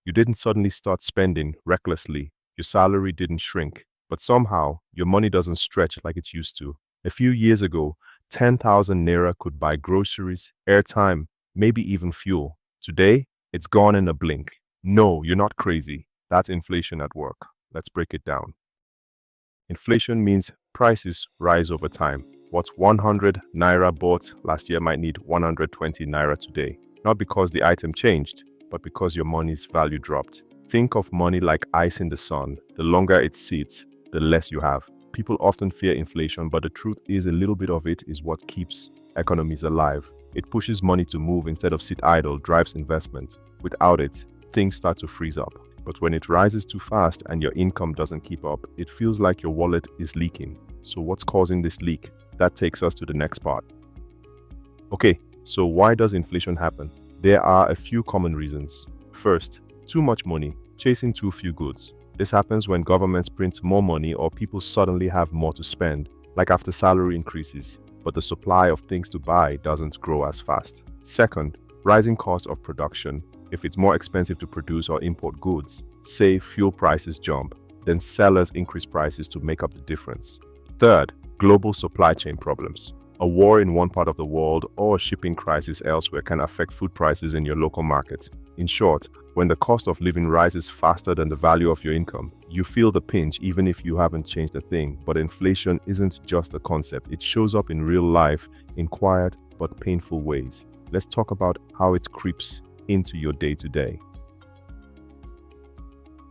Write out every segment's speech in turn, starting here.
You didn't suddenly start spending recklessly. Your salary didn't shrink. But somehow, your money doesn't stretch like it used to. A few years ago, 10,000 naira could buy groceries, airtime, maybe even fuel. Today, it's gone in a blink. No, you're not crazy. That's inflation at work. Let's break it down. Inflation means prices rise over time. What 100 naira bought last year might need 120 naira today. Not because the item changed, but because your money's value dropped. Think of money like ice in the sun. The longer it sits, the less you have. People often fear inflation, but the truth is a little bit of it is what keeps economies alive. It pushes money to move instead of sit idle, drives investment. Without it, things start to freeze up. But when it rises too fast and your income doesn't keep up, it feels like your wallet is leaking. So what's causing this leak? That takes us to the next part. Okay, so why does inflation happen? There are a few common reasons. First, too much money, chasing too few goods. This happens when governments print more money or people suddenly have more to spend, like after salary increases, but the supply of things to buy doesn't grow as fast. Second, rising cost of production. If it's more expensive to produce or import goods, say fuel prices jump, then sellers increase prices to make up the difference. Third, global supply chain problems. A war in one part of the world or a shipping crisis elsewhere can affect food prices in your local market. In short, when the cost of living rises faster than the value of your income, you feel the pinch even if you haven't changed a thing. But inflation isn't just a concept. It shows up in real life in quiet but painful ways. Let's talk about how it creeps into your day-to-day.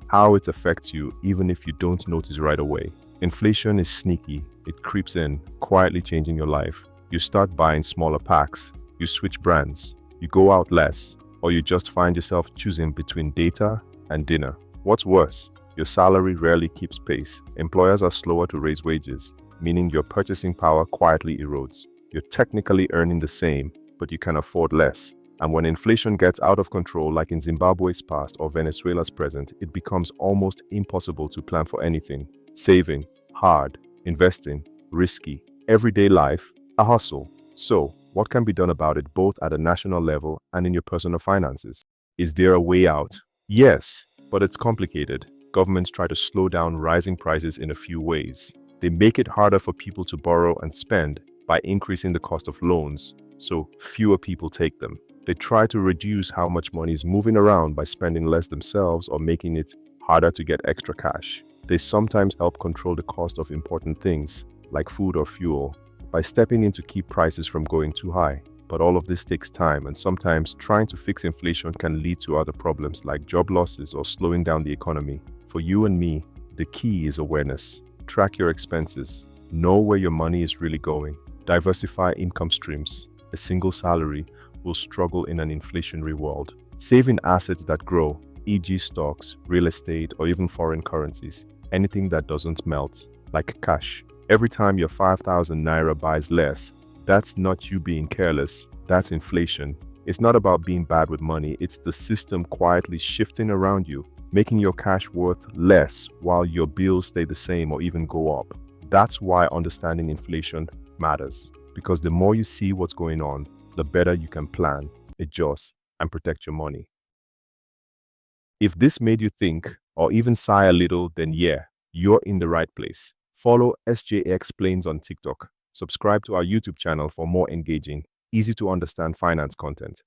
How it affects you even if you don't notice right away. Inflation is sneaky. It creeps in, quietly changing your life. You start buying smaller packs, you switch brands, you go out less, or you just find yourself choosing between data and dinner. What's worse, your salary rarely keeps pace. Employers are slower to raise wages, meaning your purchasing power quietly erodes. You're technically earning the same, but you can afford less. And when inflation gets out of control, like in Zimbabwe's past or Venezuela's present, it becomes almost impossible to plan for anything. Saving, hard. Investing, risky. Everyday life, a hustle. So, what can be done about it both at a national level and in your personal finances? Is there a way out? Yes, but it's complicated. Governments try to slow down rising prices in a few ways. They make it harder for people to borrow and spend by increasing the cost of loans, so fewer people take them. They try to reduce how much money is moving around by spending less themselves or making it harder to get extra cash. They sometimes help control the cost of important things, like food or fuel, by stepping in to keep prices from going too high. But all of this takes time, and sometimes trying to fix inflation can lead to other problems like job losses or slowing down the economy. For you and me, the key is awareness. Track your expenses. Know where your money is really going. Diversify income streams. A single salary will struggle in an inflationary world. Save in assets that grow, e.g. stocks, real estate, or even foreign currencies. Anything that doesn't melt, like cash. Every time your 5,000 naira buys less, that's not you being careless, that's inflation. It's not about being bad with money, it's the system quietly shifting around you, making your cash worth less while your bills stay the same or even go up. That's why understanding inflation matters, because the more you see what's going on, the better you can plan, adjust, and protect your money. If this made you think or even sigh a little, then yeah, you're in the right place. Follow SJ Explains on TikTok. Subscribe to our YouTube channel for more engaging, easy to understand finance content.